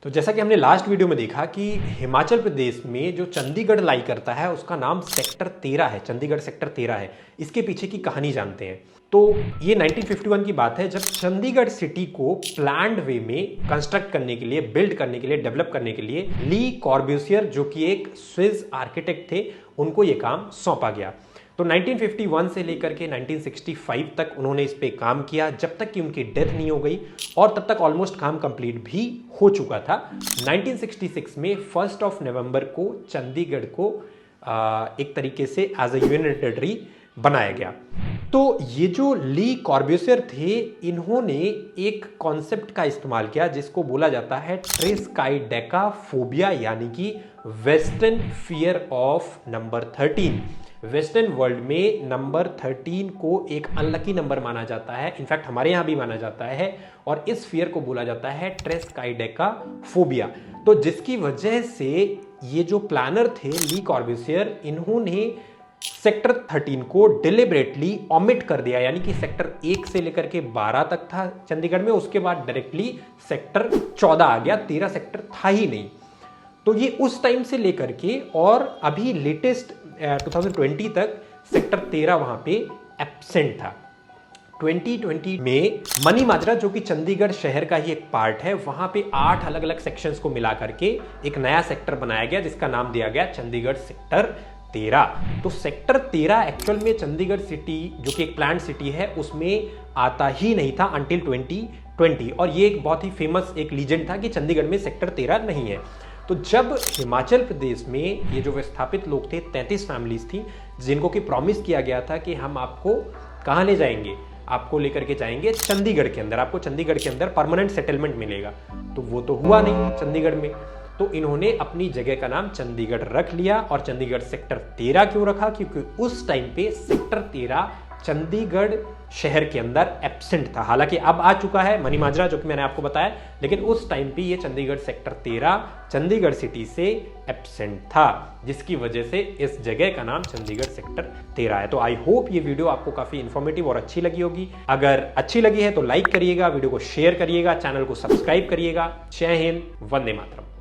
तो जैसा कि हमने लास्ट वीडियो में देखा कि हिमाचल प्रदेश में जो चंडीगढ़ लाई करता है उसका नाम सेक्टर 13 है। चंडीगढ़ सेक्टर 13 है। इसके पीछे की कहानी जानते हैं। तो ये 1951 की बात है जब चंडीगढ़ सिटी को प्लान्ड वे में कंस्ट्रक्ट करने के लिए, बिल्ड करने के लिए, डेवलप करने के लिए ली कॉर्ब्यूसियर जो कि एक स्विस आर्किटेक्ट थे, उनको ये काम सौंपा गया। तो 1951 से लेकर के 1965 तक उन्होंने इस पे काम किया, जब तक कि उनकी डेथ नहीं हो गई, और तब तक ऑलमोस्ट काम कंप्लीट भी हो चुका था। 1966 में 1 नवंबर को चंडीगढ़ को एक तरीके से एज अ यूनियन टेरिटरी बनाया गया। तो ये जो ली कॉर्ब्यूसियर थे, इन्होंने एक कॉन्सेप्ट का इस्तेमाल किया जिसको बोला जाता है ट्रिस्काइडेकाफोबिया, यानी कि western fear of number 13। Western world में नंबर 13 को एक अनलकी नंबर माना जाता है, इनफैक्ट हमारे यहां भी माना जाता है, और इस फियर को बोला जाता है ट्रिस्काइडेकाफोबिया। तो जिसकी वजह से ये जो प्लानर थे ली कॉर्ब्यूसियर, इन्होंने सेक्टर 13 को डिलिबरेटली ओमिट कर दिया, यानी कि सेक्टर 1 से लेकर के 12 तक था चंडीगढ़ में, उसके बाद डायरेक्टली सेक्टर 14 आ गया, 13 सेक्टर था ही नहीं। तो ये उस टाइम से लेकर के और अभी लेटेस्ट 2020 तक सेक्टर 13 वहां पे एब्सेंट था। 2020 में मनी माजरा, जो कि चंडीगढ़ शहर का ही एक पार्ट है, वहां पे 8 अलग अलग सेक्शंस को मिला करके एक नया सेक्टर बनाया गया जिसका नाम दिया गया चंडीगढ़ सेक्टर 13। तो सेक्टर 13 एक्चुअल में चंडीगढ़ सिटी, जो कि एक प्लान्ड सिटी है, उसमें आता ही नहीं था अंटिल 2020। और ये एक बहुत ही फेमस एक लीजेंड था कि चंडीगढ़ में सेक्टर 13 नहीं है। तो जब हिमाचल प्रदेश में ये जो विस्थापित लोग थे, 33 फैमिलीज थी, जिनको कि प्रॉमिस किया गया था कि हम आपको कहाँ ले जाएंगे, आपको लेकर के जाएंगे चंडीगढ़ के अंदर, आपको चंडीगढ़ के अंदर परमानेंट सेटलमेंट मिलेगा। तो वो तो हुआ नहीं चंडीगढ़ में, तो इन्होंने अपनी जगह का नाम चंडीगढ़ रख लिया। और चंडीगढ़ सेक्टर 13 क्यों रखा? क्योंकि उस टाइम पे सेक्टर 13 चंडीगढ़ शहर के अंदर एब्सेंट था। हालांकि अब आ चुका है मनी माजरा, जो कि मैंने आपको बताया, लेकिन उस टाइम पे ये चंडीगढ़ सेक्टर 13 चंडीगढ़ सिटी से एब्सेंट था, जिसकी वजह से इस जगह का नाम चंडीगढ़ सेक्टर 13 है। तो आई होप ये वीडियो आपको काफी इंफॉर्मेटिव और अच्छी लगी होगी। अगर अच्छी लगी है तो लाइक करिएगा, वीडियो को शेयर करिएगा, चैनल को सब्सक्राइब करिएगा। जय हिंद, वंदे मातरम।